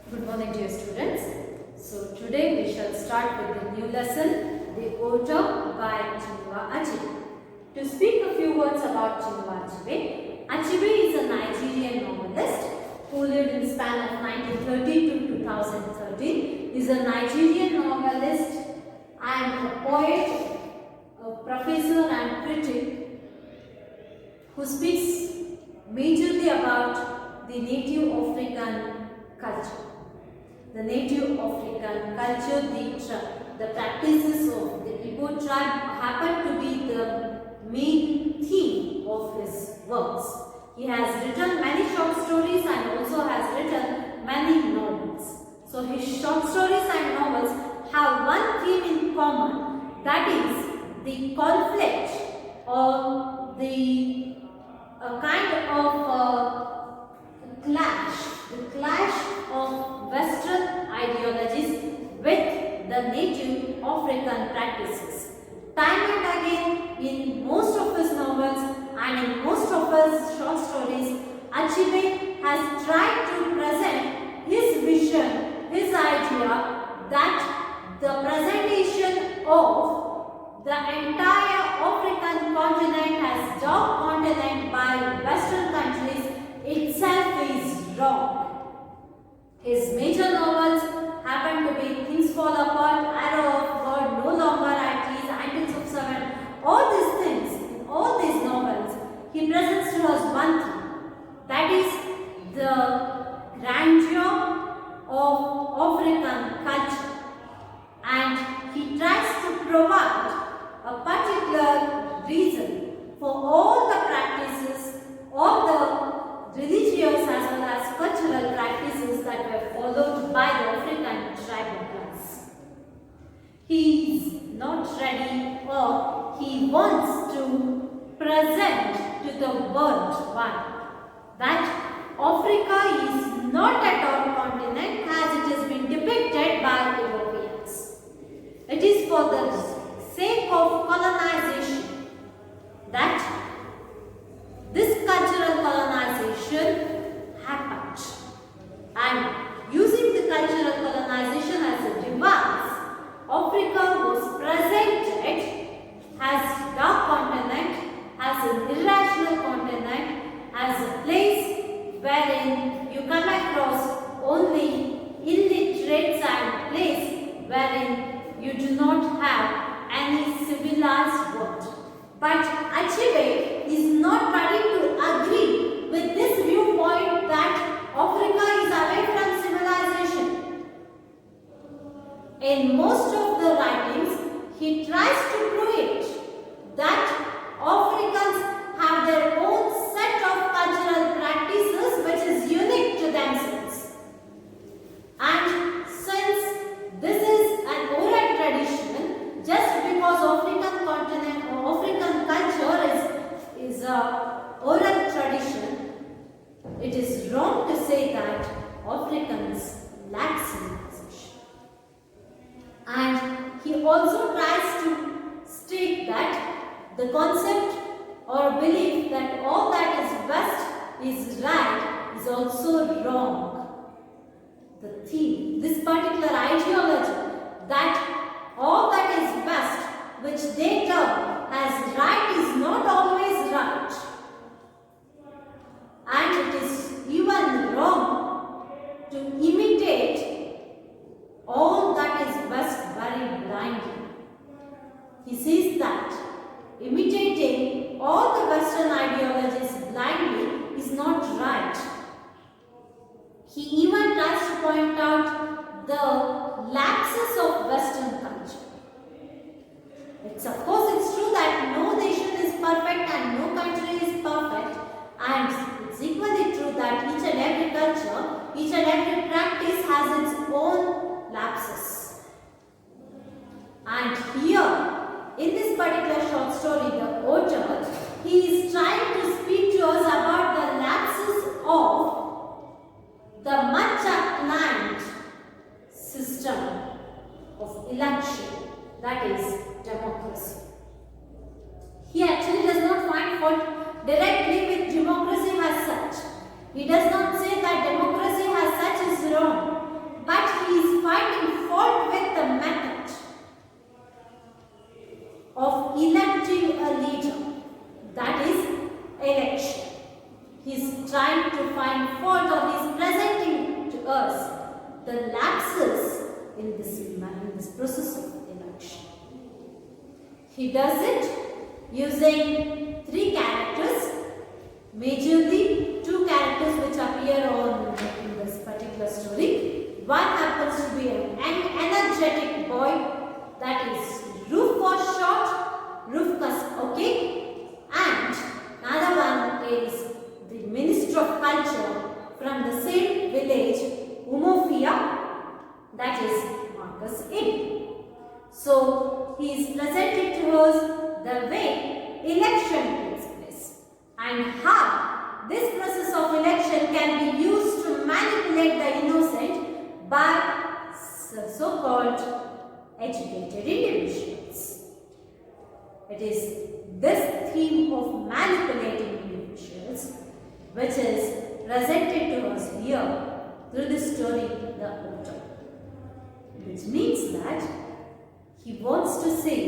Good morning, dear students. So today we shall start with the new lesson, The Author by Achebe. To speak a few words about Achebe. Achebe is a Nigerian novelist who lived in the span of 1930 to 2013. He is a Nigerian novelist and a poet, a professor and critic who speaks majorly about the native African culture. The native African culture, the practices of the Igbo tribe happen to be the main theme of his works. He has written many short stories and also has written many novels. So his short stories and novels have one theme in common, that is the conflict or the kind of clash of Western ideologies with the native African practices. Time and again, in most of his novels and in most of his short stories, Achebe has tried to present his vision, his idea that the presentation of the entire African continent as dog continent by Western countries itself is wrong. His major novels happen to be Things Fall Apart, Arrow of God, No Longer at Ease, Antics of Seven. All these things, in all these novels, he presents to us one thing, that is the grandeur of African culture. And he tries to provide a particular reason for all the practices of the religious as well as cultural practices that were followed by the African tribal class. He is not ready, or he wants to present to the world that Africa is not a dog continent as it has been depicted by Europeans. It is for the sake of colonization that this cultural colonization happened, and using the cultural colonization as a device, Africa was presented as dark continent, as an irrational continent, as a place wherein you come across only illiterates and place wherein you do not have any civilized world. But Achebe is not ready to agree with this viewpoint that Africa is away from civilization. In most of the writings, he tries to prove that Africans have their own set of cultural practices which is unique to themselves. And since this is an oral tradition, just because African continent or African culture is a oral tradition, it is wrong to say that Africans lack civilization. And he also tries to state that the concept or belief that all that is best is right is also wrong. The theme, this particular ideology that all that is best which they term as right is not always right, and it is even wrong to imitate all that is best very blindly. He says that imitating all the Western ideologies blindly is not right. He even tries to point out the lapses of Western culture. Of course, it's true that no nation is perfect and no country is perfect, and it's equally true that each and every culture, each and every practice has its own lapses. And here, in this particular short story, the author, he is trying to speak to us about the lapses of the much acclaimed system of election, that is democracy. He actually does not find fault directly with democracy as such. He does not say that democracy as such is wrong. this process of election. He does it using three characters, majorly two characters which appear in this particular story. One happens to be an energetic boy, that is Roof for short, Rufus, okay, and another one is the Minister of Culture from the same village, Umofia, that is Marcus Achebe. So he is presented to us the way election takes place and how this process of election can be used to manipulate the innocent by so-called educated individuals. It is this theme of manipulating individuals which is presented to us here through the story The Author, which means that he wants to say,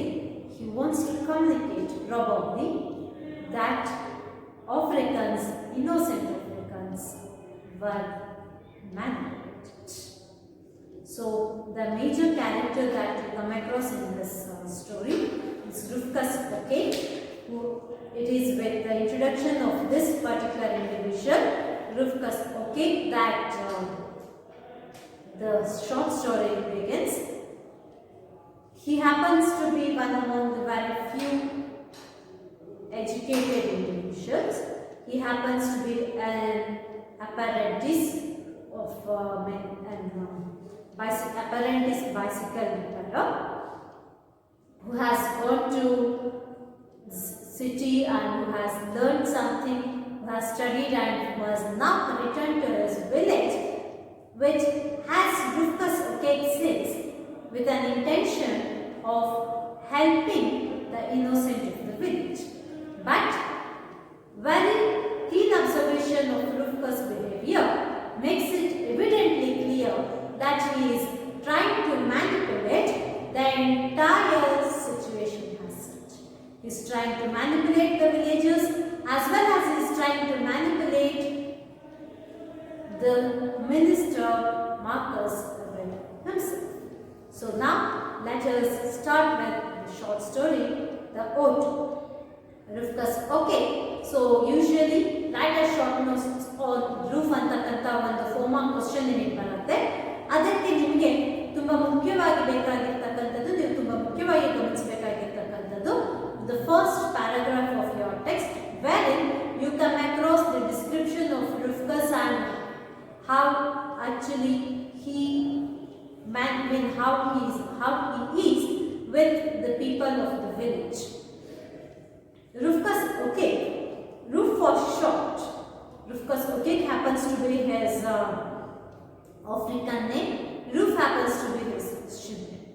he wants to communicate probably that Africans, innocent Africans, were manipulated. So the major character that you come across in this story is Rufus, okay, who it is with the introduction of this particular individual, Rufus, okay, that the short story begins. He happens to be one among the very few educated individuals. He happens to be an apprentice of apprentice bicycle repairer who has gone to city and who has learned something, who has studied and who has now returned to his village, which has Rufus since with an intention of helping the innocent of the village. But very keen observation of Rufus' behavior makes it evidently clear that he is trying to manipulate the entire situation as such. He is trying to manipulate the villagers as well as he is trying to manipulate the minister Marcus himself. So now let us start with the short story, The Author. Rufus, okay. So usually write a short notes on roof antakanta ಒಂದು pharma question ನಿಮಗೆ ಬರುತ್ತೆ. ಅದಕ್ಕೆ ನಿಮಗೆ ತುಂಬಾ ಮುಖ್ಯವಾಗಿ ಬೇಕಾಗಿರತಕ್ಕಂಥದ್ದು, ನೀವು ತುಂಬಾ ಮುಖ್ಯವಾಗಿ ಗಮನಿಸಬೇಕಾಗಿರತಕ್ಕಂಥದ್ದು the first paragraph of your text, wherein you come across the description of Rufus and how actually how he is with the people of the village. Rufus, okay. Roof for short. Rufus, okay, happens to be his African name. Roof happens to be his Christian name.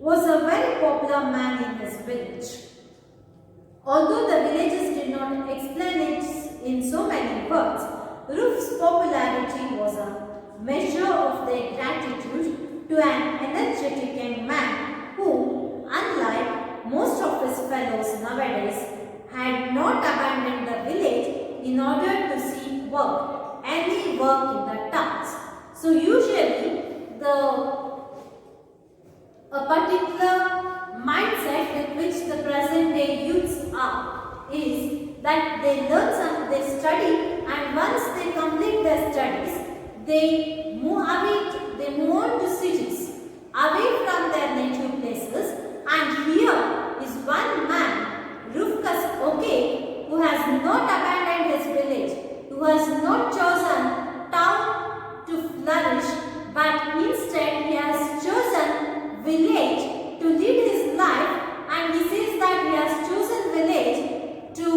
Was a very popular man in his village. Although the villagers did not explain it in so many words, Roof's popularity was a measure of their gratitude to an energetic young man who, unlike most of his fellows nowadays, had not abandoned the village in order to seek work, any work in the towns. So usually a particular mindset with which the present day youths are is that they learn something, they study, and once they complete their studies, they move on to cities, away from their native places. And here is one man, Rufus, okay, who has not abandoned his village, who has not chosen town to flourish, but instead he has chosen village to lead his life, and he says that he has chosen village to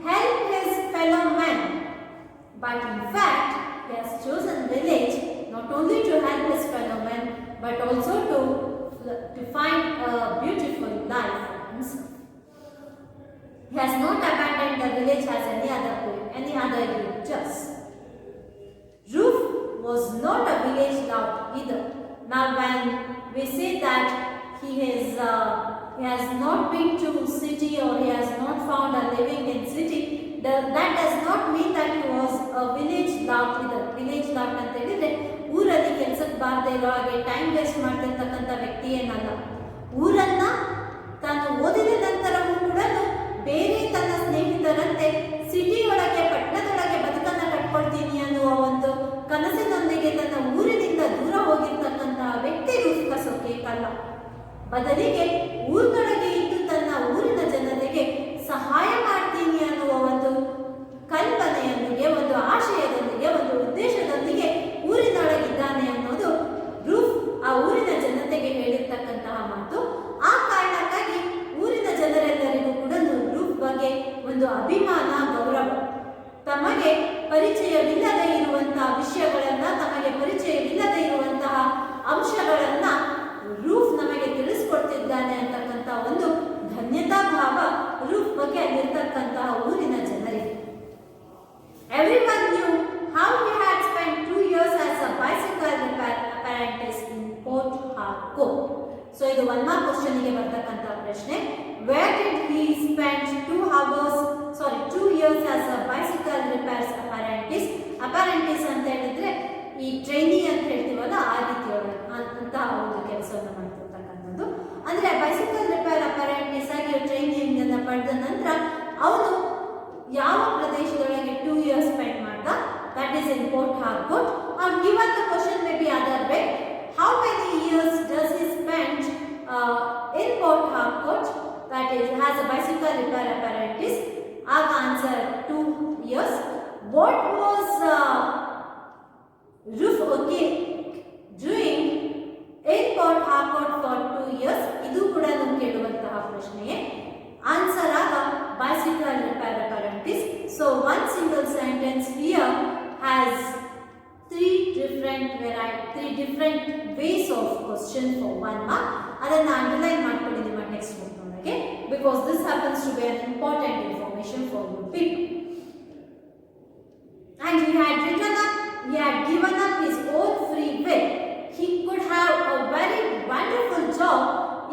help his fellow men. But in fact, he has chosen village not only to help his fellow men, but also to find a beautiful life for himself. He has not abandoned the village as any other youth does. Roof was not a village lout either. Now when we say that he has not been to city or he has not found a living in city, that does not mean that he was a village lout either. Village lout ಅಂತ ಹೇಳಿದ್ರೆ ಊರಲ್ಲಿ ಕೆಲಸಕ್ಕೆ ಬಾರದೇ ಇರೋ ಹಾಗೆ time waste ಮಾಡ್ತಿರ್ತಕ್ಕಂಥ ವ್ಯಕ್ತಿ ಏನಲ್ಲ. ಊರನ್ನ ತಾನು ಓದಿದ ನಂತರವೂ ಕೂಡ ಬೇರೆ ತನ್ನ ಸ್ನೇಹಿತರಂತೆ ಸಿಟಿ ಒಳಗೆ ಪಟ್ಟಣದೊಳಗೆ ಬದುಕನ್ನ ಕಟ್ಕೊಳ್ತೀನಿ ಅನ್ನುವ ಒಂದು ಕನಸಿನೊಂದಿಗೆ ತನ್ನ ಊರಿನಿಂದ ದೂರ ಹೋಗಿರ್ತಕ್ಕಂತಹ ವ್ಯಕ್ತಿ ರೂಫ್ ಕಸೋಕೇಕ್ ಅಲ್ಲ. ಬದಲಿಗೆ ಊರಿನೊಳಗೆ ಇದ್ದು ತನ್ನ ಊರಿನ ಜನತೆಗೆ ಸಹಾಯ ಮಾಡ್ತೀನಿ ಅನ್ನುವ ಒಂದು ಕಲ್ಪನೆಯೊಂದಿಗೆ, ಒಂದು ಆಶಯದೊಂದಿಗೆ, ಒಂದು ಉದ್ದೇಶದೊಂದಿಗೆ ಊರಿನೊಳಗಿದ್ದಾನೆ ಅನ್ನೋದು ರೂಫ್ ಆ ಊರಿನ ಜನತೆಗೆ ಹೇಳಿರ್ತಕ್ಕಂತಹ ಮಾತು. ಆ ಕಾರಣಕ್ಕಾಗಿ ಊರಿನ ಜನರೆಲ್ಲರಿಗೂ ಕೂಡ ರೂಫ್ ಬಗ್ಗೆ ಒಂದು ಅಭಿಮಾನ, ಗೌರವ. ತಮಗೆ ಪರಿಚಯವಿಲ್ಲದೆ ಇರುವಂತಹ ವಿಷಯಗಳನ್ನ, ತಮಗೆ ಪರಿಚಯವಿಲ್ಲದೆ ಇರುವಂತಹ ಅಂಶಗಳನ್ನ ರೂಫ್ ನಮಗೆ ತಿಳಿಸ್ಕೊಡ್ತಿದ್ದಾನೆ ಅಂತಕ್ಕಂಥ ಒಂದು ಧನ್ಯತಾ ಭಾವ ರೂಫ್ ಬಗ್ಗೆ ಅಲ್ಲಿರ್ತಕ್ಕಂತಹ ಊರಿನ ಜನರಿಗೆ. Everyone knew how he had spent 2 years as a bicycle repair apprentice in Port Harcourt. So ಇದು 1 mark question ಗೆ ಬರ್ತಕ್ಕಂಥ ಪ್ರಶ್ನೆ. Where did he spend 2 years as a bicycle repairs apprentice? Apprentice ಅಂತ ಹೇಳಿದ್ರೆ ಈ ಟ್ರೈನಿ ಅಂತ ಹೇಳ್ತೀವಲ್ಲ, ಆ ರೀತಿಯೊಳಗೆ ಅಂತಹ ಒಂದು ಕೆಲಸವನ್ನು ಮಾಡ್ತಿರ್ತಕ್ಕಂಥದ್ದು. ಅಂದ್ರೆ ಬೈಸಿಕಲ್ ರಿಪೇರ್ ಅಪ್ರೆಂಟಿಸ್ ಆಗಿ ಟ್ರೈನಿಂಗ್ ಅನ್ನು ಪಡೆದ ನಂತರ ಅವನು ಯಾವ ಪ್ರದೇಶದೊಳಗೆ 2 years ಸ್ಪೆಂಡ್ ಮಾಡ್ದ? That is in Port Harcourt. Or given the question may be other way, how many years does he spend in Port Harcourt, that is has a bicycle repair apprentice? Our answer 2 years. What was Roof okay doing in Port Harcourt for 2 years? ಇದು ಕೂಡ ನಾವು ಕೇಳುವಂತಹ ಪ್ರಶ್ನೆಯೇ. Answer ಆಗ bicycle repair apprentice. So one single sentence here has three different ways of question for 1 mark. ಅದನ್ನ underline ಮಾಡ್ಕೊಳ್ಳಿ ನಿಮ್ಮ text book ನೊಳಗೆ, because this happens to be an important information for you people. And he had given up his own free will. He could have a very wonderful job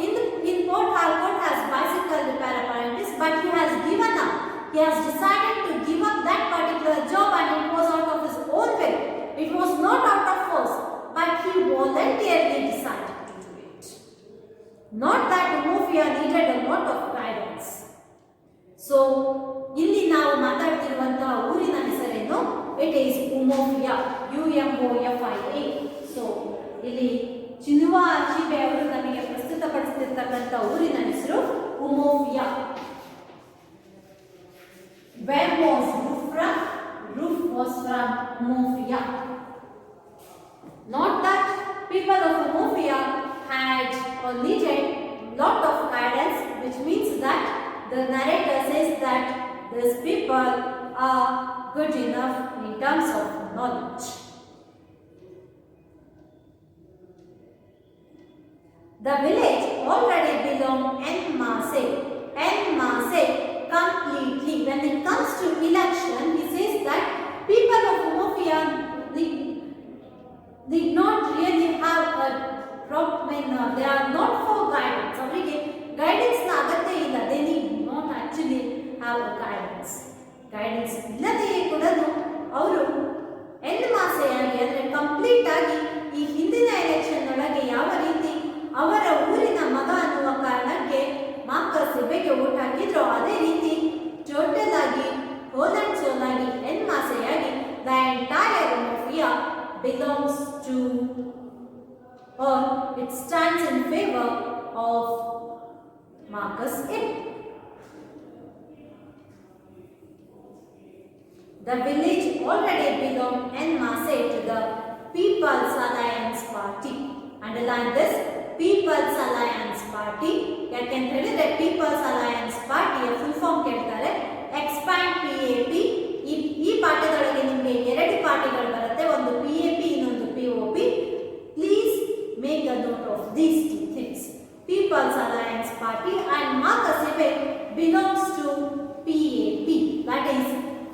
in Port Harcourt as bicycle repair apprentice, but he has given up. He has decided to give up that particular job, and it was out of his own will. It was not out of force, but he voluntarily decided to do it. Not that Umofia needed a lot of guidance. So, ಇಲ್ಲಿ ನಾವು ಮಾತಾಡ್ತಿರುವಂತಹ ಊರಿನ ಹೆಸರೇನು? It is Umofia, UMOFIA. So, ಇಲ್ಲಿ ಚಿನ್ನುವ ಅಚೀಬೆ ಅವರು ನಮಗೆ ಪ್ರಸ್ತುತಪಡಿಸುತ್ತಿರ್ತಕ್ಕಂಥ ಊರಿನ ಹೆಸರು ಉಮೋಫಿಯಾ. Where was Roof from? Roof was from Umofia. Not that people of Umofia had or needed lot of guidance, which means that the narrator says that these people are good enough in terms of knowledge. The village already belonged en masse completely. When it comes to election, he says that people of Umofia did not really have a they are not for guidance. ಅವರಿಗೆ guidance ನ ಅಗತ್ಯ ಇಲ್ಲ. They need not actually have a guidance. Guidance ಇಲ್ಲದೆಯೇ ಕೂಡ ಅವರು N ಮಾಸೆಯಾಗಿ ಅಂದರೆ complete ಆಗಿ ಈ ಹಿಂದಿನ ಎಲೆಕ್ಷನ್ ಒಳಗೆ ಯಾವ ರೀತಿ ಅವರ ಊರಿನ ಮಗ ಅನ್ನುವ ಕಾರಣಕ್ಕೆ ಮಾರ್ಕಸ್ ಎಬೆಗೆ ವೋಟ್ ಹಾಕಿದ್ರು, ಅದೇ ರೀತಿ ಟೋಟಲ್ ಆಗಿ ಹೋಲ್ ಅಂಡ್ ಸೋಲ್ ಆಗಿ ಎನ್ ಮಾಸೆಯಾಗಿ the entire Umofia belongs to, or it stands in favor of Marcus Ebe. The village already belonged en masse to the People's Alliance Party. Underline this, People's Alliance Party. ಯಾಕೆಂತ ಹೇಳಿದ್ರೆ People's Alliance Party full form ಕೇಳ್ತಾರೆ. Expand PAP. ಈ ಪಾಠದೊಳಗೆ ನಿಮಗೆ 2 ಪಾಠಗಳು ಬರುತ್ತೆ, ಒಂದು PAP ಇನ್ನೊಂದು POP. Please make a note of these 2 things. People's Alliance Party and Marcus Ebe belongs to PAP, that is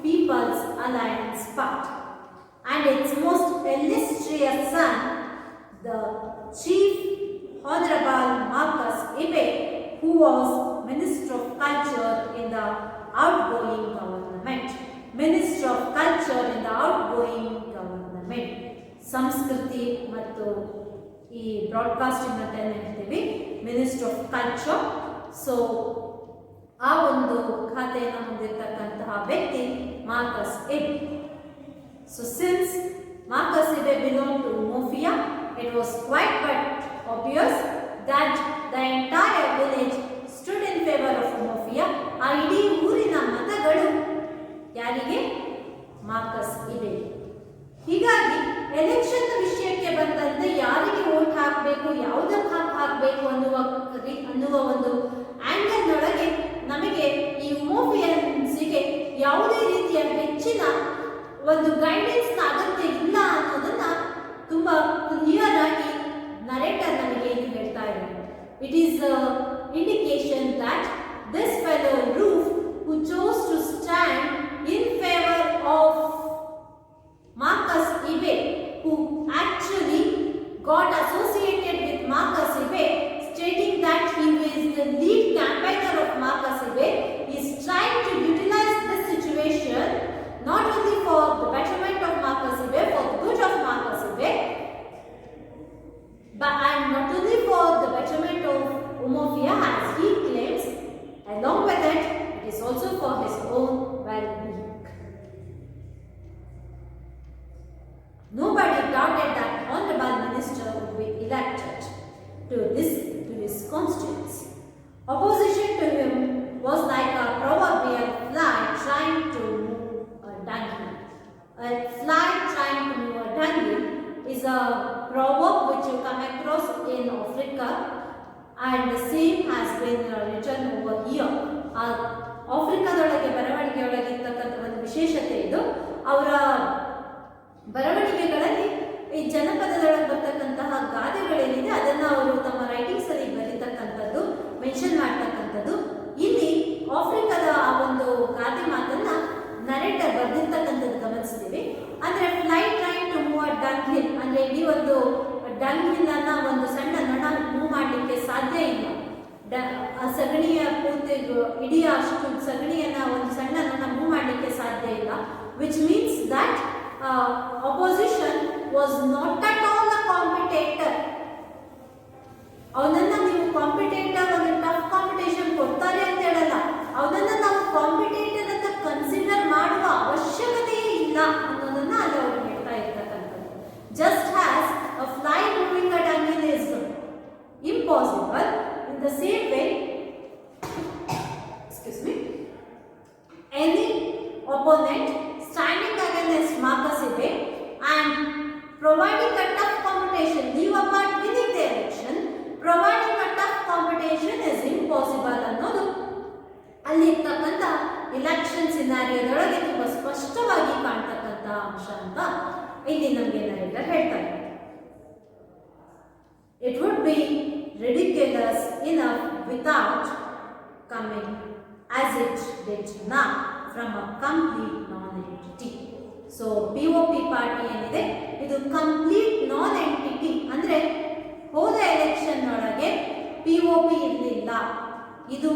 People's Alliance Party. And its most illustrious son, the Chief Honorable Marcus Ebe, who was Minister of Culture in the outgoing government. ಸಂಸ್ಕೃತಿ ಮತ್ತು ಈ broadcasting ಅಂತ ಏನು ಹೇಳ್ತೀವಿ, minister of culture. So ಆ ಒಂದು ಖಾತೆಯನ್ನು ಹೊಂದಿರತಕ್ಕಂತಹ ವ್ಯಕ್ತಿ Marcus ಎಬೆ. So since Marcus Ebe belonged to Umofia, it was quite but obvious that the entire village stood in favor of Umofia. ಆ ಇಡೀ ಊರಿನ ಮತಗಳು ಯಾರಿಗೆ? ಮಾರ್ಕಸ್ ಎಬೆ. ಹೀಗಾಗಿ ಎಲೆಕ್ಷನ್ ವಿಷಯಕ್ಕೆ ಬಂದಂತೆ ಯಾರಿಗೆ ವೋಟ್ ಹಾಕಬೇಕು, ಯಾವುದಕ್ಕೆ ಹಾಕಬೇಕು ಅನ್ನುವ ಒಂದು ಆಂಗಲ್ನೊಳಗೆ ನಮಗೆ ಈ ಉಮೋಫಿಯನ್ಸಿಗೆ ಯಾವುದೇ ರೀತಿಯ ಹೆಚ್ಚಿನ ಒಂದು ಗೈಡೆನ್ಸ್ ಅಗತ್ಯ ಇಲ್ಲ ಅನ್ನೋದನ್ನ ತುಂಬಾ ಕ್ಲಿಯರ್ ಆಗಿ ನರೇಟರ್ ನಮಗೆ ಇಲ್ಲಿ ಹೇಳ್ತಾ ಇದ್ದಾರೆ. It is indication that this fellow Roof who chose to stand in favour of Marcus Ebe, who actually got associated with Marcus Ebe, stating that he is the lead campaigner of Marcus Ebe, is trying to utilize this situation not only for the betterment of Marcus Ebe, for the good of Marcus Ebe, but and not only for the betterment of Umofia as he claims, along with it, it is also for his own well-being. Nobody doubted that honorable minister would be elected to his constituency. Opposition to him was like a proverbial fly trying to move a dunghill. A fly trying to move a dunghill is a proverb which you come across in Africa, and the same has been written over here. ಆಫ್ರಿಕಾದೊಳಗೆ ಬರವಣಿಗೆಯೊಳಗೆ ಇರ್ತಕ್ಕಂಥ ಒಂದು ವಿಶೇಷತೆ ಇದು. ಅವರ ಬರವಣಿಗೆಗಳಲ್ಲಿ ಈ ಜನಪದದೊಳಗೆ ಬರ್ತಕ್ಕಂತಹ ಗಾದೆಗಳೇನಿದೆ ಅದನ್ನು ಅವರು ತಮ್ಮ ರೈಟಿಂಗ್ಸ್ ಅಲ್ಲಿ ಬರೀತಕ್ಕಂಥದ್ದು, ಮೆನ್ಷನ್ ಮಾಡ್ತಕ್ಕಂಥದ್ದು. ಇಲ್ಲಿ ಆಫ್ರಿಕಾದ ಆ ಒಂದು ಗಾದೆ ಮಾತನ್ನ ನರೇಟರ್ ಬರೆದಿರ್ತಕ್ಕಂಥದ್ದು ಗಮನಿಸ್ತೀವಿ. ಅಂದ್ರೆ fly trying to move a dunghill, ಅಂದ್ರೆ ಇಡೀ ಒಂದು ಡಂಗ್ ಹಿಲ್ ಅನ್ನ ಒಂದು ಸಣ್ಣ ನೊಣ ಮೂವ್ ಮಾಡಲಿಕ್ಕೆ ಸಾಧ್ಯ ಇಲ್ಲ. ಆ ಸಗಣಿಯ ಪೂರ್ತಿ ಇಡೀ ಅಷ್ಟು ಸಗಣಿಯನ್ನ ಒಂದು ಸಣ್ಣ ನೊಣ ಮೂವ್ ಮಾಡಲಿಕ್ಕೆ ಸಾಧ್ಯ ಇಲ್ಲ. Which means that opposition was not at all a competitor. ಅವನನ್ನ ನೀವು ಕಾಂಪಿಟೇಟರ್ ಒಂದು ಟಫ್ ಕಾಂಪಿಟೇಷನ್ ಕೊಡ್ತಾರೆ ಅಂತ ಹೇಳಲ್ಲ, ಅವನನ್ನ ನಾವು ಕಾಂಪಿಟೇಟರ್ ಅಂತ ಕನ್ಸಿಡರ್ ಮಾಡುವ ಅವಶ್ಯಕತೆಯೇ ಇಲ್ಲ ಅನ್ನೋದನ್ನ ಅಲ್ಲಿ ಅವರು ಹೇಳ್ತಾ ಇರ್ತಕ್ಕಂಥದ್ದು. Just has a fly moving a dunghill is impossible, in the same way any opponent standing against Marcus Ebe and providing a tough competition, leave apart winning the election, providing a tough competition is impossible ಅನ್ನೋದು ಅಲ್ಲಿ ಇರ್ತಕ್ಕಂಥ election ಸಿನಾರಿಯೋದೊಳಗೆ ತುಂಬಾ ಸ್ಪಷ್ಟವಾಗಿ ಕಾಣ್ತಕ್ಕಂಥ ಅಂಶ ಅಂತ ಇಲ್ಲಿ ನಮಗೆ narrator ಹೇಳ್ತಾರೆ. It would be ridiculous enough without coming as it did now from a complete non-entity. So POP party ಏನಿದೆ ಇದು ಕಂಪ್ಲೀಟ್ ನಾನ್-ಎಂಟಿಟಿ, ಅಂದ್ರೆ ಹೋದ ಎಲೆಕ್ಷನ್ ಒಳಗೆ POP ಇರಲಿಲ್ಲ. ಇದು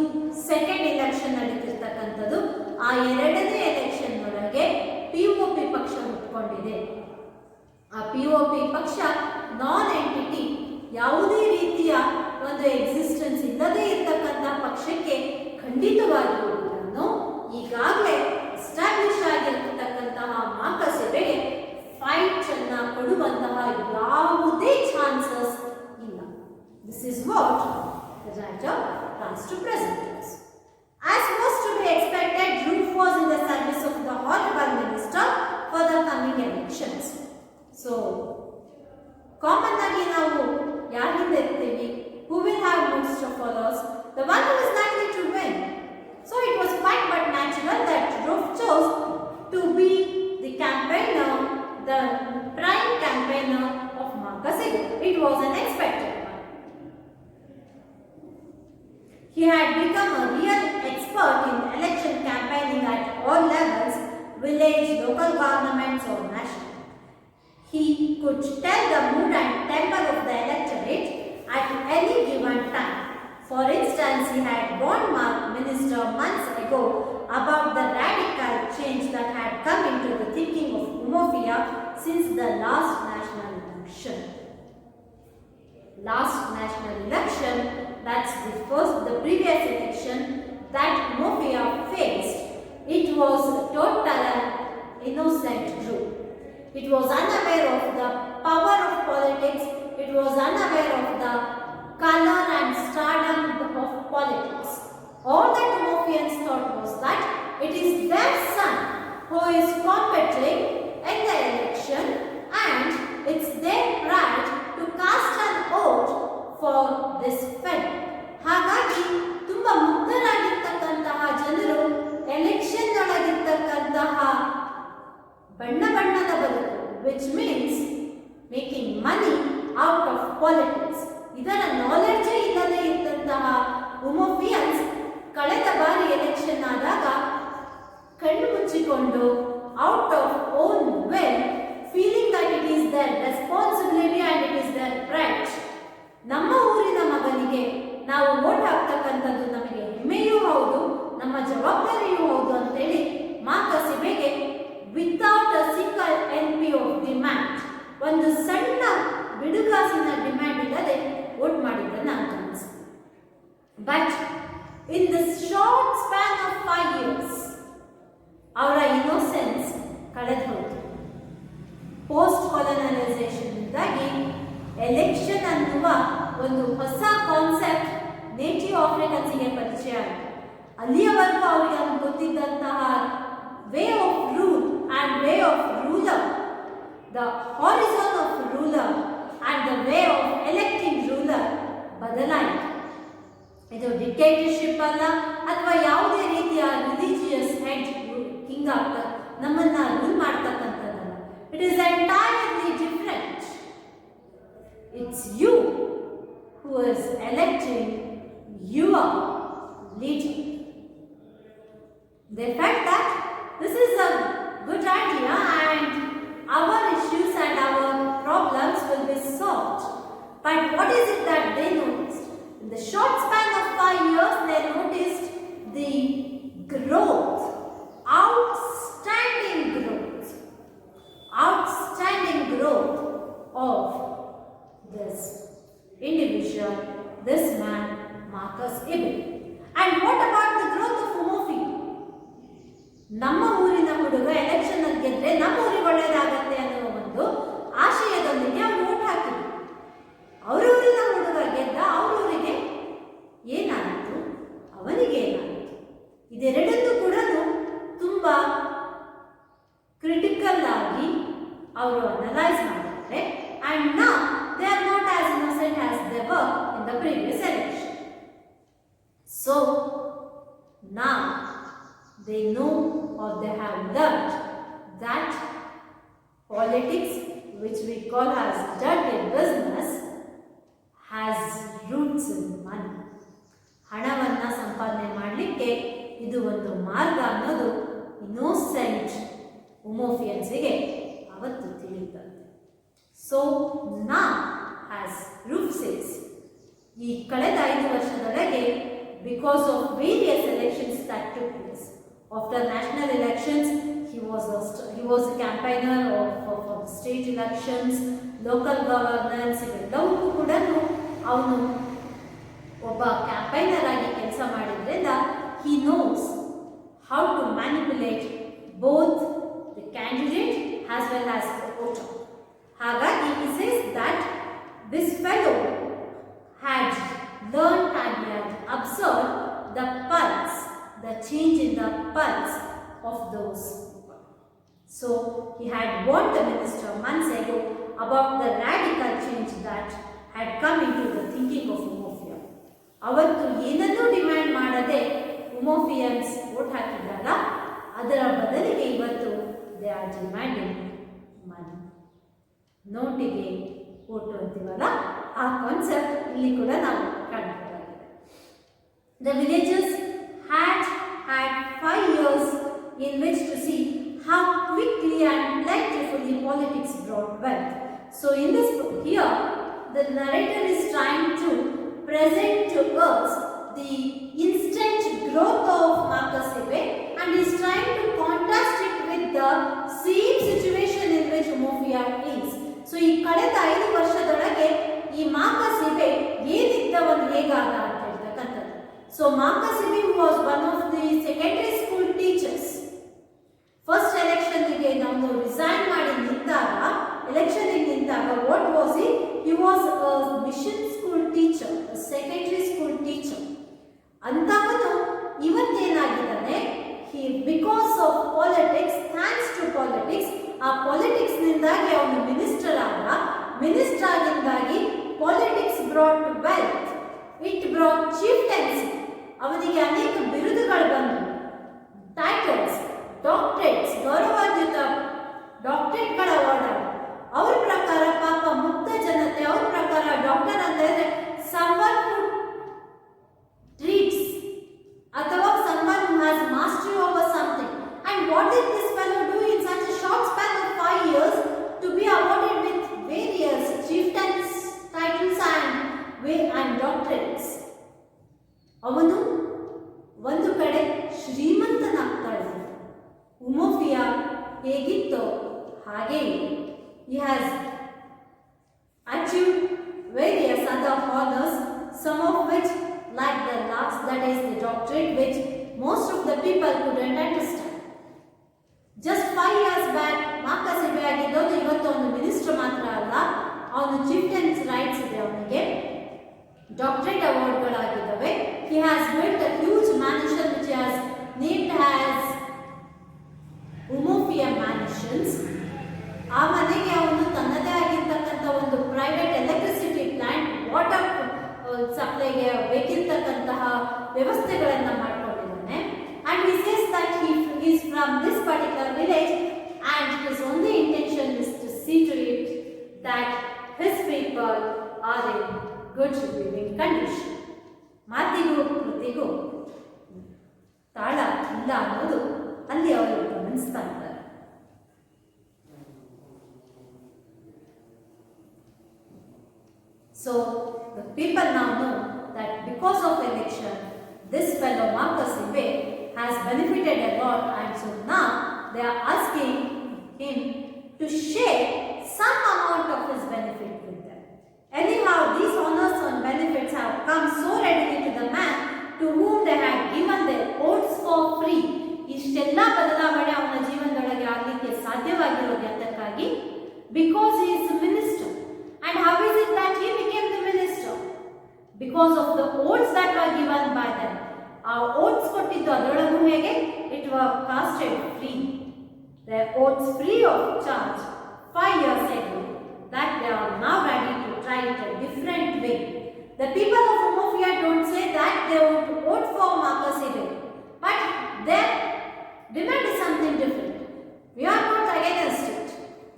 ಸೆಕೆಂಡ್ ಎಲೆಕ್ಷನ್ ನಡೀತಿರ್ತಕ್ಕಂಥದ್ದು. ಆ ಎರಡನೇ ಎಲೆಕ್ಷನ್ ಒಳಗೆ POP ಪಕ್ಷ ಹುಟ್ಕೊಂಡಿದೆ. ಆ POP ಪಕ್ಷ ನಾನ್-ಎಂಟಿಟಿ, ಯಾವುದೇ ರೀತಿಯ ಒಂದು ಎಕ್ಸಿಸ್ಟೆನ್ಸ್ ಇಲ್ಲದೆ ಇರ್ತಕ್ಕಂಥ ಪಕ್ಷಕ್ಕೆ ಖಂಡಿತವಾಗಿಯೂ ಈಗಾಗಲೇ ಎಸ್ಟಾಬ್ಲಿಷ್ ಆಗಿರತಕ್ಕಂತಹ ಮಾರ್ಕಸ್ ಎಬೆಗೆ ಫೈಟ್ ಅನ್ನ ಕೊಡುವಂತಹ ಯಾವುದೇ ಚಾನ್ಸಸ್ ಇಲ್ಲ. This is what the writer tries to present us. As was to be expected, Roof was in the service of the honorable minister for the coming elections. So, common ಆಗಿ ನಾವು ಯಾರಿಂದ ಇರ್ತೀವಿ, who will have most of followers, the one who is likely to win. So it was quite but natural that Roof chose to be the campaigner, the prime campaigner of Marcus Ebe. It was an expected one. He had become a real expert in election campaigning at all levels, village, local governments or national. He could tell the mood and temper of the electorate at any given time. For instance, he had warned minister months ago about the radical change that had come into the thinking of Umofia since the last national last national election, that's the previous election that Umofia faced, it was total and innocent group. It was unaware of the power of politics, it was unaware of the color and stardom of politics. All that Umofians thought was that it is their son who is competing in the election and it's their right to cast an vote for this fellow. ಹಾಗಾಗಿ ತುಂಬ ಮುಗ್ಧರಾಗಿರ್ತಕ್ಕಂತಹ ಜನರು election ಒಳಗಿರ್ತಕ್ಕಂತಹ ಬಣ್ಣದ ಬದುಕು, which means making money out of politics, ಇದರ ನಾಲೆಡ್ಜೇ ಇಲ್ಲದೆ ಇದ್ದಂತಹ ಉಮೋಫಿಯನ್ಸ್ ಕಳೆದ ಬಾರಿ ಎಲೆಕ್ಷನ್ ಆದಾಗ ಕಣ್ಣು ಮುಚ್ಚಿಕೊಂಡು out of own will feeling that it is their responsibility and it is their right. ನಮ್ಮ ಊರಿನ ಮಗನಿಗೆ ನಾವು ವೋಟ್ ಹಾಕ್ತಕ್ಕಂಥದ್ದು ನಮಗೆ ಹೆಮ್ಮೆಯೂ ಹೌದು, ನಮ್ಮ ಜವಾಬ್ದಾರಿಯೂ ಹೌದು ಅಂತೇಳಿ ಅಚೆಬೆಗೆ without a single NP of demand, ಒಂದು ಸಣ್ಣ ಬಿಡುಗಾಸಿನ ಡಿಮ್ಯಾಂಡ್ ಇಲ್ಲದೆ ವೋಟ್ ಮಾಡಿದ್ದನ್ನು ಗಮನಿಸ್ತೀವಿ. But in the short span of 5 years ಅವರ ಇನ್ನೋಸೆನ್ಸ್ ಕಳೆದು ಹೋಯಿತು. ಪೋಸ್ಟ್ ಕಾಲನೈಸೇಷನ್ ಇಂದಾಗಿ ಎಲೆಕ್ಷನ್ ಅನ್ನುವ ಒಂದು ಹೊಸ ಕಾನ್ಸೆಪ್ಟ್ ನೇಟಿವ್ ಆಫ್ರಿಕನ್ಸಿಗೆ ಪರಿಚಯ ಆಯಿತು. ಅಲ್ಲಿಯವರೆಗೂ ಅವರಿಗೆ ಗೊತ್ತಿದ್ದಂತಹ way of rule and way of ruler, the horizon of ruler and the way of electing ruler ಬದಲಾಯಿತು. ಇದು ಡಿಕ್ಟೇಟರ್ಶಿಪ್ ಅಲ್ಲ ಅಥವಾ ಯಾವುದೇ ರೀತಿಯ ರಿಲಿಜಿಯಸ್ ಹೆಡ್ ಕಿಂಗ್ ಆಗ್ತಾರೆ ನಮ್ಮನ್ನ ರೂಲ್ ಮಾಡ್ತಕ್ಕಂಥದ್ದಲ್ಲ. It is entirely different. It's you who is electing your leader. They felt that this is a good idea and our issues and our problems will be solved. But what is it that they noticed? In the short span of 5 years, they noticed the growth, outstanding growth of this individual, this man, Achebe. And what about the growth of Umofi? ನಮ್ಮ ಊರಿನ ಹುಡುಗ election ಅಲ್ಲಿ ಗೆದ್ರೆ ನಮ್ಮ ಊರಿಗೆ ಒಳ್ಳೇದಾಗತ್ತೆ ಅನ್ನೋ ಒಂದು ಆಶಯದೊಂದಿಗೆ ಅವ್ರು ವೋಟ್ ಹಾಕಿದ್ರು. ಅವ್ರ ಊರಿನ ಹುಡುಗ ಗೆದ್ದ, ಅವ್ರ ಊರಿಗೆ ಏನಾಯಿತು, ಅವನಿಗೆ ಏನಾಯಿತು, ಇದೆರಡನ್ನೂ ಕೂಡ ತುಂಬ ಕ್ರಿಟಿಕಲ್ ಆಗಿ ಅವರು ಅನಲೈಸ್ ಮಾಡಿದ್ದಾರೆ. And now they are not as innocent as they were in the previous election. So now they know or they have learned that politics, which we call as dirty business, has roots in money. ಹಣವನ್ನು ಸಂಪಾದನೆ ಮಾಡಲಿಕ್ಕೆ ಇದು ಒಂದು ಮಾರ್ಗ ಅನ್ನೋದು innocent ಉಮೋಫಿಯನ್ಸಿಗೆ ಅವತ್ತು ತಿಳಿಯುತ್ತದೆ. So ನಾ ಆಸ್ ರೂಫ್ ಸೇಸ್, ಈ ಕಳೆದ 5 ವರ್ಷದೊಳಗೆ because of various elections that took place. After national elections, he was a campaigner for the state elections, local governance, ಇವೆಲ್ಲವೂ ಕೂಡ ಅವನು ಒಬ್ಬ ಕ್ಯಾಂಪೈನರ್ ಆಗಿ ಕೆಲಸ ಮಾಡಿದ್ರಿಂದ he knows how to manipulate both the candidate as well as the voter. ಹಾಗಾಗಿ he says that this fellow had learned and he had observed the pulse, the change in the pulse of those people. So he had warned the minister months ago about the radical change that had come into the thinking of Umofia. ಅವತ್ತು ಏನನ್ನೂ demand ಮಾಡದೆ ಉಮೋಫಿಯನ್ಸ್ vote ಹಾಕಿದ್ರಲ್ಲ, ಅದರ ಬದಲಿಗೆ ಇವತ್ತು they are demanding money. ನೋಟಿಗೆ vote ಅಂತೀವಲ್ಲ, ಆ concept ಇಲ್ಲಿ ಕೂಡ ನಾವು ಕಾಣಬಹುದಾಗಿದೆ. The villagers had 5 years in which to see how quickly and plentifully politics brought wealth. So in this book here, the narrator is trying to present to us the instant growth of Achebe and is trying to contrast it with the same situation in which Umofia is. So ಈ ಕಳೆದ 5 ವರ್ಷದೊಳಗೆ ಈ Achebe minister ಆಗಿಂದಾಗಿ politics brought wealth, it brought chieftaincy. ಅವನಿಗೆ ಅನೇಕ ಬಿರುದುಗಳು ಬಂದವು, titles, doctorates, ಗೌರವಾನ್ವಿತ ಡಾಕ್ಟರೇಟ್ಗಳ award. ಅವ್ರ ಪ್ರಕಾರ ಪಾಪ ಮುಕ್ತ ಜನತೆ, ಅವ್ರ ಪ್ರಕಾರ ಡಾಕ್ಟರ್ ಅಂತಂದ್ರೆ someone who treats ಅಥವಾ someone who has mastery over something. And what did this fellow do in such a short span of 5 years to be awarded with various chieftains titles and doctorates? ಅವನು ಒಂದು ಕಡೆ ಶ್ರೀಮಂತನಾಗ್ತಾ ಇದ್ದ. ಉಮೋಫಿಯಾ ಹೇಗಿತ್ತೋ ಹಾಗೆ he has achieved various other honors, some of which like the last, that is the doctorate, which most of the people couldn't understand. Just 5 years back ಮಾರ್ಕಸಿಬೆ ಆಗಿದ್ದೋದು ಇವತ್ತು ಅವನು minister ಮಾತ್ರ ಅಲ್ಲ, ಅವನು ಚಿಫ್ಟನ್ಸ್ ರೈಟ್ಸ್ ಇದೆ, ಅವನಿಗೆ doctorate ಅವಾರ್ಡ್ಗಳಾಗಿದ್ದಾವೆ. he has built a huge mansion which he has named as Umofia mansions. ಆ ಮನೆಗೆ ಅವನು ತನ್ನದೇ ಆಗಿರ್ತಕ್ಕಂಥ ಒಂದು ಪ್ರೈವೇಟ್ ಎಲೆಕ್ಟ್ರಿಸಿಟಿ ಪ್ಲಾಂಟ್, ವಾಟರ್ ಸಪ್ಲೈಗೆ ಬೇಕಿರ್ತಕ್ಕಂತಹ ವ್ಯವಸ್ಥೆಗಳನ್ನು ಮಾಡಿಕೊಂಡಿದ್ದಾನೆ. and he says that he is from this particular village and his only intention is to see to it that his people are in good living condition. ಮಾತಿಗೂ ಕೃತಿಗೂ ತಾಳ ಇಲ್ಲ ಅನ್ನೋದು ಅಲ್ಲಿ ಅವರು ಗಮನಿಸ್ತಾ ಇದ್ದಾರೆ. So the people now know that because of election, this fellow Achebe has benefited a lot, and so now they are asking him to share some amount of his benefit with them. Anyhow, these honors and benefits have come so readily to the man to whom they had given their oaths for free. ಇಷ್ಟೆಲ್ಲ ಬದಲಾವಣೆ ಅವನ ಜೀವನದೊಳಗೆ ಆಗಲಿಕ್ಕೆ ಸಾಧ್ಯವಾಗಿರೋದು ಅದಕ್ಕಾಗಿ because he is a minister. And how is it that he became the minister? Because of the oaths that were given by them. ಆ oaths ಕೊಟ್ಟಿದ್ದು ಅದರೊಳಗೂ ಹೇಗೆ? It was casted free. Their oaths free of charge 5 years ago, that they are now ready to try it a different way. The people of Umofia don't say that they would vote for Achebe, but their demand is something different. We are not against it.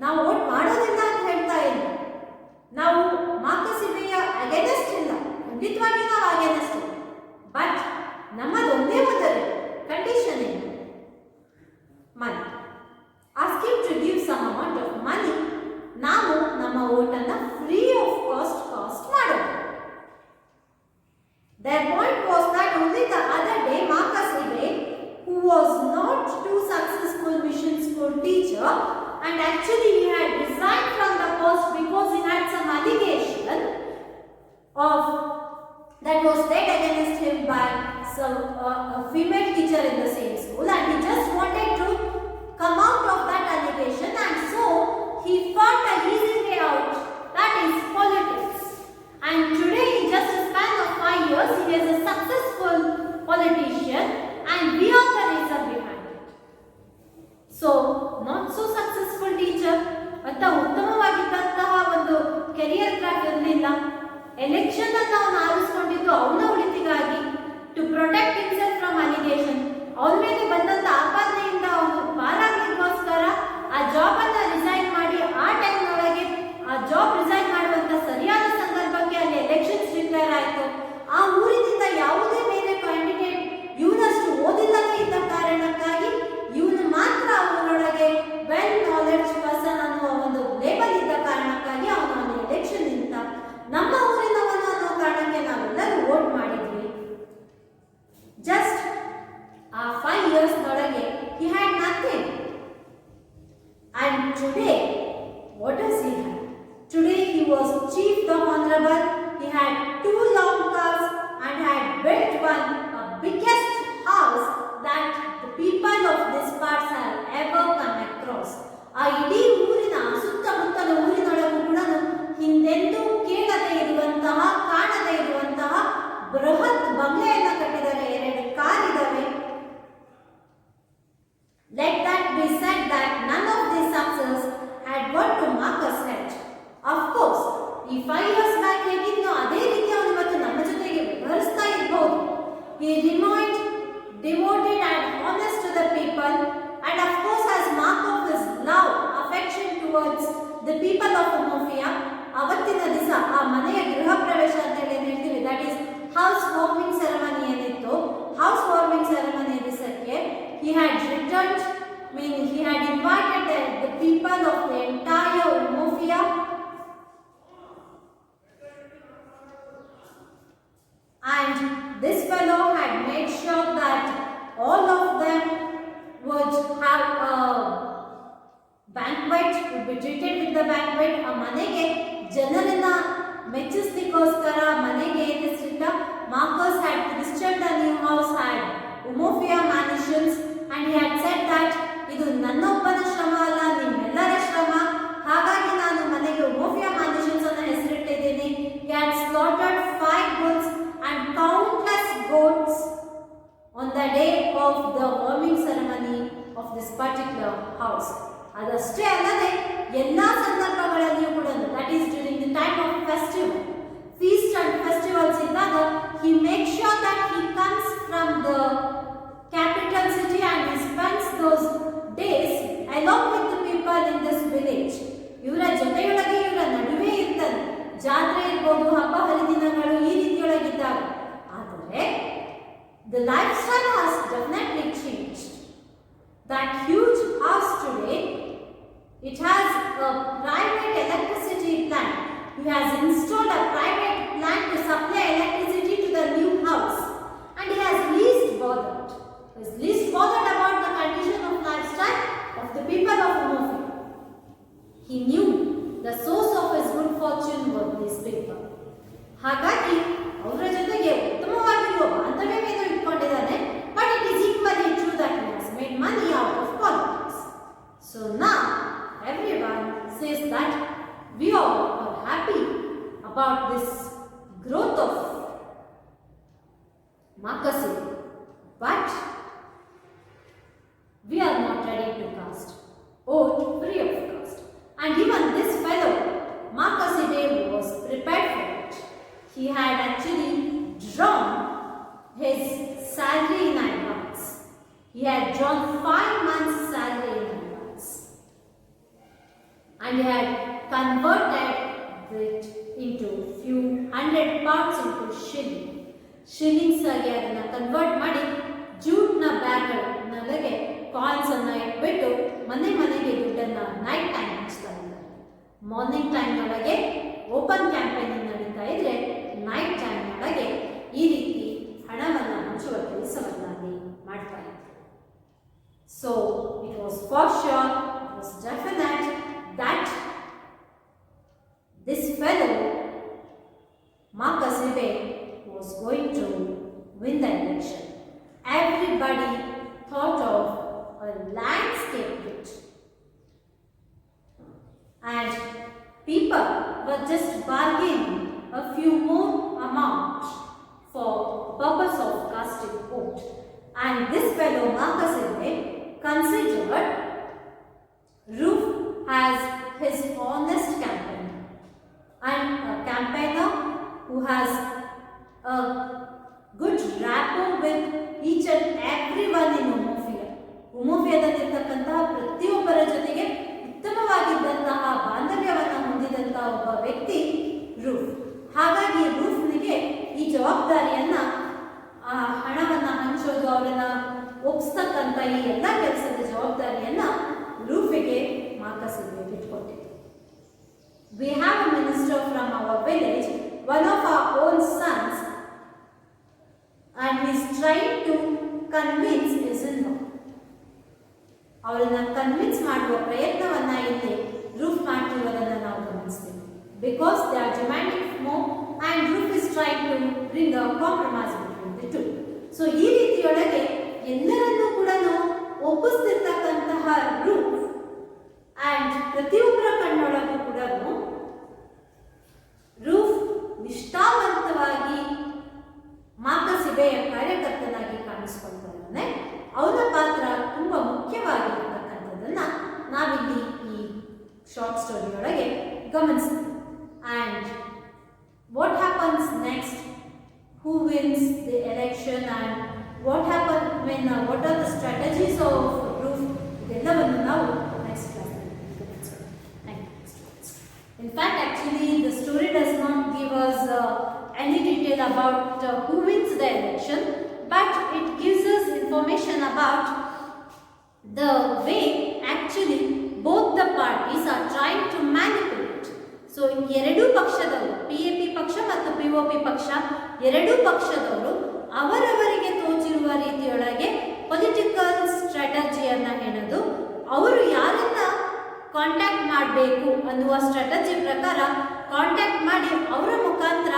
ನಾವು vote ಮಾಡೋದಿಲ್ಲ ಅಂತ ಹೇಳ್ತಾ ಇಲ್ಲ, ನಾವು ಮಾರ್ಕಸಿಬೆಯ against ಇಲ್ಲ, ಖಂಡಿತವಾಗಿ ನಾವು against ಇಲ್ಲ. ಬಟ್ ನಮ್ಮದು ಒಂದೇ ಒಂದು ಕಂಡೀಷನ್ ಏನು? Money. Ask him to give some amount of money. ನಾವು ನಮ್ಮ ವೋಟನ್ನು ಫ್ರೀ ಆಫ್ ಕಾಸ್ಟ್ ಮಾಡೋದು. Their point was that only the other day Achebe, who was not too successful mission school teacher, and actually he had resigned from the post because he had some allegation of that was laid against him by a female teacher in the same school, and he just wanted to come out of that allegation, and so he found an easy way out, that is politics. And today in just a span of 5 years he is a successful politician, and we are the reason behind it. So not so successful teacher ಅಂತ ಉತ್ತಮವಾಗಿದ್ದಂತಹ ಒಂದು career track ಇರಲಿಲ್ಲ. Election ಅನ್ನು ಅವನು ಆರಿಸಿಕೊಂಡಿದ್ದು ಅವನ ಉಳಿತಿಗಾಗಿ, to protect himself from allegation. ಅವನ ಮೇಲೆ ಬಂದಂತ ಆಪಾದನೆಯಿಂದ ಅವನು ಪಾರಾಗಲಿಕ್ಕೋಸ್ಕರ ಆ ಜಾಬ್ ಅನ್ನ ರಿಸೈನ್ ಮಾಡಿ, ಆ ಟೈಮ್ ಒಳಗೆ ಆ ಜಾಬ್ ರಿಸೈನ್ ಮಾಡುವಂತ ಸರಿಯಾದ ಸಂದರ್ಭಕ್ಕೆ ಅಲ್ಲಿ ಎಲೆಕ್ಷನ್ಸ್ ಡಿಕ್ಲೇರ್ ಆಯಿತು. ಆ ಊರಿನಿಂದ ಯಾವುದೇ ಬೇರೆ ಕ್ಯಾಂಡಿಡೇಟ್ ಇವನಷ್ಟು ಓದಿಲ್ಲದೆ ಇದ್ದ ಕಾರಣಕ್ಕಾಗಿ ಇವನು ಮಾತ್ರ ಅವರೊಳಗೆ ವೆಲ್ ನಾಲೆಡ್ಜ್ ಪರ್ಸನ್ ಅನ್ನುವ ಒಂದು ಲೇಬಲ್ ಇದ್ದ ಕಾರಣಕ್ಕಾಗಿ ಅವನು ಎಲೆಕ್ಷನ್ ನಿಂತ. ನಮ್ಮ ಊರಿನವನು ಅನ್ನೋ ಕಾರಣಕ್ಕೆ ನಾವೆಲ್ಲರೂ ವೋಟ್ ಮಾಡಿದ್ವಿ. ಜಸ್ಟ್ ಆ 5 years ನೊಳಗೆ he had nothing. And today, what does he have? Today he was Chief the Honorable. He had 2 long cars and had built one, a biggest house that the people of this parts have ever come across. ಆ ಇಡೀ ಊರಿನ ಸುತ್ತಮುತ್ತಲ ಊರಿನೊಳಗೂ ಕೂಡ ಹಿಂದೆಂದೂ ಕೇಳದೆ ಇರುವಂತಹ, ಕಾಣದೇ ಇರುವಂತಹ ಬೃಹತ್ ಬಂಗಲೆಯನ್ನು ಕಟ್ಟಿದ್ದಾರೆ. 2 ಕಾರ್ ಇದಾವೆ. Let that be said that none of this success had got to Marcus' head. Of course, 5 years back ಹೇಗಿದ್ನೋ ಅದೇ ರೀತಿ ಅವನು ಇವತ್ತು ನಮ್ಮ ಜೊತೆಗೆ ವ್ಯವಹರಿಸ್ತಾ ಇರಬಹುದು. He remained devoted and honest to the people, and of course as mark of his love, affection towards the people of Umofia, ಅವತ್ತಿನ ದಿವಸ ಆ ಮನೆಯ ಗೃಹ ಪ್ರವೇಶ ಅಂತ ಹೇಳಿ ಏನು ಹೇಳ್ತೀವಿ, that is house warming ceremony ಏನಿತ್ತು, ಹೌಸ್ ವಾರ್ಮಿಂಗ್ ಸೆರೆಮನಿ ದಿವಸಕ್ಕೆ he had returned, he had invited the people of the entire Umofia, and this fellow had made sure that all of them would have a banquet, would be treated with the banquet. ಆ ಮನೆಗೆ ಜನರನ್ನ ಮೆಚ್ಚಿಸ್ಲಿಕ್ಕೋಸ್ಕರ ಮನೆಗೆ ಏನಿಸಿಲ್ಲ, Marcus had christened the new house, had Umofia mansions, and he had said that ಇದು ನನ್ನೊಬ್ಬನ ಶ್ರಮ ಅಲ್ಲ, ನಿಮ್ಮೆಲ್ಲರ ಶ್ರಮ, ಹಾಗಾಗಿ ನಾನು ಮನೆಗೆ Umofia mansions ಅನ್ನು ಹೆಸರಿಟ್ಟಿದ್ದೀನಿ. He had slaughtered 5 bulls and countless goats on the day of the warming ceremony of this particular house. ಅದಷ್ಟೇ ಅಲ್ಲದೆ ಎಲ್ಲ ಸಂದರ್ಭಗಳಲ್ಲಿಯೂ ಕೂಡ, that is during the time of festival, feast and festivals ಇದ್ದಾಗ he makes sure that he comes from the capital city and he spends those days along with the people in this village. ಇವರ ಜೊತೆಯೊಳಗೆ, ಇವರ ನಡುವೆ ಇರ್ತಾನೆ. ಜಾತ್ರೆ ಇರ್ಬೋದು, ಹಬ್ಬ ಹರಿದಿನಗಳು ಈ ರೀತಿಯೊಳಗಿದ್ದಾಗ. ಆದರೆ the lifestyle has definitely changed. That huge house today, it has a private electricity plant. He has installed a private plant to supply electricity to the new house, and he has least bothered. He is least bothered about the condition of lifestyle of the people of Umofia. He knew the source of his good fortune was this people. ಹಾಗಾಗಿ ಅವರ ಜೊತೆಗೆ ಉತ್ತಮವಾಗಿರುವ ಬಾಂಧವ್ಯವೇನು ಇಟ್ಕೊಂಡಿದ್ದಾನೆ. But it is equally true that he has made money out of politics. So now everyone says that we all are happy about this growth of Achebe, but we are not ready to cast vote free of caste. And even this fellow Achebe was prepared for it. He had actually drawn his salary in advance. He had drawn 5 months' salary in advance, and he had converted it into few hundred pounds into shillings ಆಗಿ ಅದನ್ನು convert ಮಾಡಿ ಜೂಟ್ನ ಬ್ಯಾಗ್ನೊಳಗೆ coins ಅನ್ನು ಇಟ್ಬಿಟ್ಟು ಮನೆಗೆ ದುಡ್ಡನ್ನು night time ಹಂಚ್ತಾ ಇದ್ದಾರೆ. Morning ಟೈಮ್ನೊಳಗೆ open campaigning ನಡೀತಾ ಇದ್ರೆ, ನೈಟ್ ಟೈಮ್ನೊಳಗೆ ಈ ರೀತಿ ಹಣವನ್ನು ಹಂಚುವ ಕೆಲಸವನ್ನಾಗಿ ಮಾಡ್ತಾ ಇದ್ರು. So it was for sure, it was definite that this fellow Achebe was going to win the election. Everybody thought of a landscape bit, and people were just bargaining a few more amount for purpose of casting vote. And this fellow Achebe considered Roof as his honest campaigner, and a campaigner who has a good rapport with each and everyone in Umofia. ಉಮೋಫಿಯಾದಲ್ಲಿರ್ತಕ್ಕಂತಹ ಪ್ರತಿಯೊಬ್ಬರ ಜೊತೆಗೆ ಉತ್ತಮವಾಗಿದ್ದಂತಹ ಬಾಂಧವ್ಯವನ್ನು ಹೊಂದಿದಂತಹ ಒಬ್ಬ ವ್ಯಕ್ತಿ roof. ಹಾಗಾಗಿ ರೂಫ್ನಿಗೆ ಈ ಜವಾಬ್ದಾರಿಯನ್ನ, ಆ ಹಣವನ್ನು ಹಂಚೋದು, ಅವರನ್ನ ಒಪ್ಪಿಸ್ತಕ್ಕಂಥ ಈ ಎಲ್ಲ ಕೆಲಸದ ಜವಾಬ್ದಾರಿಯನ್ನ ರೂಫಿಗೆ Achebe ಬಿಟ್ಕೊಟ್ಟಿದೆ. We have a minister from our village, one of our own sons, and he is trying to convince his in-law. ಅವರನ್ನ ಕನ್ವಿನ್ಸ್ ಮಾಡುವ ಪ್ರಯತ್ನವನ್ನ ಇಲ್ಲಿ ರೂಫ್ ಮಾಡ್ತಿರೋದನ್ನ ನಾವು ಗಮನಿಸ್ತೀವಿ. Because they are demanding more, and Roof is trying to bring a compromise between the two. So ಈ ರೀತಿಯೊಳಗೆ ಎಲ್ಲರನ್ನೂ ಕೂಡ ಒಪ್ಪಿಸ್ತಿರ್ತಕ್ಕಂತಹ roof and ಪ್ರತಿಯೊಬ್ಬರ ಕಣ್ಣೊಳಗೂ ಕೂಡ ರೂಫ್ ನಿಷ್ಠಾವಂತವಾಗಿ Achebeಯ ಕಾರ್ಯಕರ್ತನಾಗಿ ಕಾಣಿಸ್ಕೊಳ್ತಾ ಇದ್ದಾನೆ. ಅವನ ಪಾತ್ರ ತುಂಬಾ ಮುಖ್ಯವಾಗಿರ್ತಕ್ಕಂಥದ್ದನ್ನ ನಾವಿಲ್ಲಿ ಈ ಶಾರ್ಟ್ ಸ್ಟೋರಿ ಒಳಗೆ ಗಮನಿಸ್ತೀವಿ. And what happens next, who wins the election, and what happens when, what are the strategies of proof, ಇದೆಲ್ಲವನ್ನು ನಾವು ನೆಕ್ಸ್ಟ್ ಕ್ಲಾಸಲ್ಲಿ ಗಮನಿಸೋಣ. Thank you. In fact, actually, the story does not give us any detail about who wins the election, but it gives us information about the way actually both the parties are trying to manipulate. So, ಎರಡೂ ಪಕ್ಷದವರು, PAP ಪಕ್ಷ ಮತ್ತು POP ಪಕ್ಷ, ಎರಡೂ ಪಕ್ಷದವರು ಅವರವರಿಗೆ ತೋಚಿರುವ ರೀತಿಯೊಳಗೆ political ಸ್ಟ್ರಾಟಜಿಯನ್ನು ಹೇಳೋದು, ಅವರು ಯಾರನ್ನ ಕಾಂಟ್ಯಾಕ್ಟ್ ಮಾಡಬೇಕು ಅನ್ನುವ ಸ್ಟ್ರಾಟಜಿ ಪ್ರಕಾರ ಕಾಂಟ್ಯಾಕ್ಟ್ ಮಾಡಿ ಅವರ ಮುಖಾಂತರ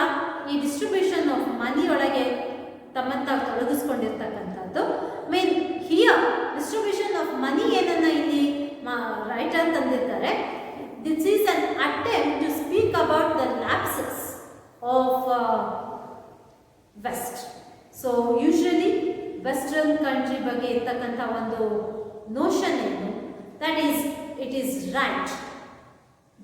ಈ ಡಿಸ್ಟ್ರಿಬ್ಯೂಷನ್ ಆಫ್ ಮನಿ ಒಳಗೆ ತಮ್ಮಂತಾಗಿ ತೊಡಗಿಸ್ಕೊಂಡಿರ್ತಕ್ಕಂಥದ್ದು. Mean here distribution of money ಏನನ್ನ ಇಲ್ಲಿ ರೈಟರ್ ತಂದಿದ್ದಾರೆ. This is an attempt to speak about the lapses of west. So usually western country ಬಗ್ಗೆ ಇರ್ತಕ್ಕಂಥ ಒಂದು ನೋಷನ್ ಏನು, that is it is right,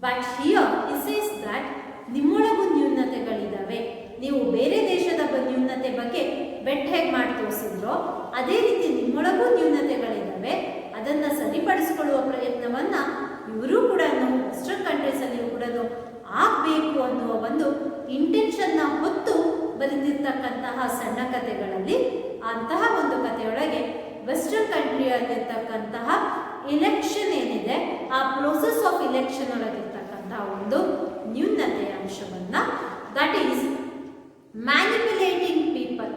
but here it says that ನಿಮ್ಮೊಳಗೂ ನ್ಯೂನತೆಗಳಿದ್ದಾವೆ, ನೀವು ಬೇರೆ ದೇಶದ ನ್ಯೂನತೆ ಬಗ್ಗೆ ಬೆಟ್ ಹೇಗೆ ಮಾಡಿ ತೋರಿಸಿದ್ರೋ ಅದೇ ರೀತಿ ನಿಮ್ಮೊಳಗೂ ನ್ಯೂನತೆಗಳಿದ್ದಾವೆ, ಅದನ್ನು ಸರಿಪಡಿಸಿಕೊಳ್ಳುವ ಪ್ರಯತ್ನವನ್ನು ಇವರು ಕೂಡ ವೆಸ್ಟರ್ನ್ ಕಂಟ್ರೀಸಲ್ಲಿಯೂ ಕೂಡ ಆಗಬೇಕು ಅನ್ನುವ ಒಂದು ಇಂಟೆನ್ಷನ್ನ ಹೊತ್ತು ಬರೆದಿರ್ತಕ್ಕಂತಹ ಸಣ್ಣ ಕಥೆಗಳಲ್ಲಿ ಅಂತಹ ಒಂದು ಕಥೆಯೊಳಗೆ ವೆಸ್ಟರ್ನ್ ಕಂಟ್ರಿಯಲ್ಲಿರ್ತಕ್ಕಂತಹ ಇಲೆಕ್ಷನ್ ಏನಿದೆ ಆ ಪ್ರೋಸೆಸ್ ಆಫ್ ಇಲೆಕ್ಷನ್ ಒಳಗಿರ್ತಕ್ಕಂತಹ ಒಂದು ನ್ಯೂನತೆಯ ಅಂಶವನ್ನು, that is manipulating people,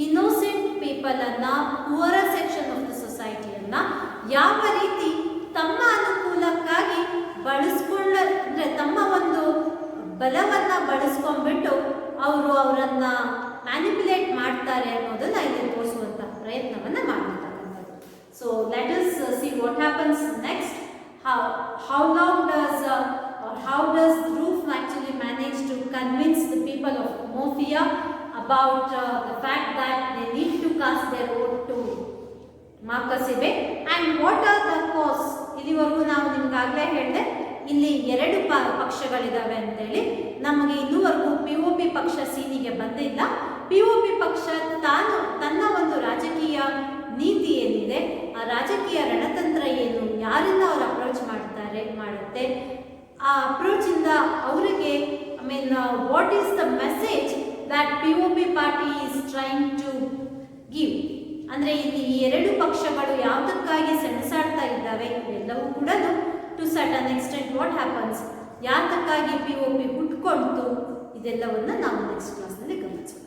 innocent ಪೀಪಲನ್ನು, ಪುವರ್ ಸೆಕ್ಷನ್ ಆಫ್ ದ ಸೊಸೈಟಿಯನ್ನು ಯಾವ ರೀತಿ ತಮ್ಮ ಅನುಕೂಲಕ್ಕಾಗಿ ಬಳಸ್ಕೊಂಡ್ರೆ, ತಮ್ಮ ಒಂದು ಬಲವನ್ನು ಬಳಸ್ಕೊಂಡ್ಬಿಟ್ಟು ಅವರು ಅವರನ್ನು ಮ್ಯಾನಿಪ್ಯುಲೇಟ್ ಮಾಡ್ತಾರೆ ಅನ್ನೋದನ್ನ ಇಲ್ಲಿ ತೋರಿಸುವಂತಹ ಪ್ರಯತ್ನವನ್ನು ಮಾಡಿರ್ತಕ್ಕಂಥದ್ದು. So let us see what happens next. How long does how does Roof actually manage to convince the people of Mofia about the fact that they need to cast their vote to Achebe, and what are the cause? ಇಲ್ಲಿವರೆಗೂ ನಾವು ನಿಮ್ಗಾಗಲೇ ಹೇಳಿದೆ ಇಲ್ಲಿ ಎರಡು ಪಕ್ಷಗಳಿದ್ದಾವೆ ಅಂತೇಳಿ. ನಮಗೆ ಇನ್ನೂವರೆಗೂ POP ಪಕ್ಷ ಸೀನಿಗೆ ಬಂದಿಲ್ಲ. POP ಪಕ್ಷ ತನ್ನ ಒಂದು ರಾಜಕೀಯ ನೀತಿ ಏನಿದೆ, ಆ ರಾಜಕೀಯ ರಣತಂತ್ರ ಏನು, ಯಾರನ್ನ ಅವ್ರು ಅಪ್ರೋಚ್ ಮಾಡುತ್ತೆ, ಆ ಅಪ್ರೋಚಿಂದ ಅವರಿಗೆ what is the message that POP party is trying to give. ಅಂದರೆ ಇಲ್ಲಿ ಈ ಎರಡು ಪಕ್ಷಗಳು ಯಾವುದಕ್ಕಾಗಿ ಸೆಣಸಾಡ್ತಾ ಇದ್ದಾವೆ ಇವೆಲ್ಲವೂ ಕೂಡ to certain extent what happens, ಯಾತಕ್ಕಾಗಿ POP ಹುಟ್ಕೊಳ್ತು, ಇದೆಲ್ಲವನ್ನು ನಾವು ನೆಕ್ಸ್ಟ್ ಕ್ಲಾಸ್ನಲ್ಲಿ ಗಮನಿಸೋಣ.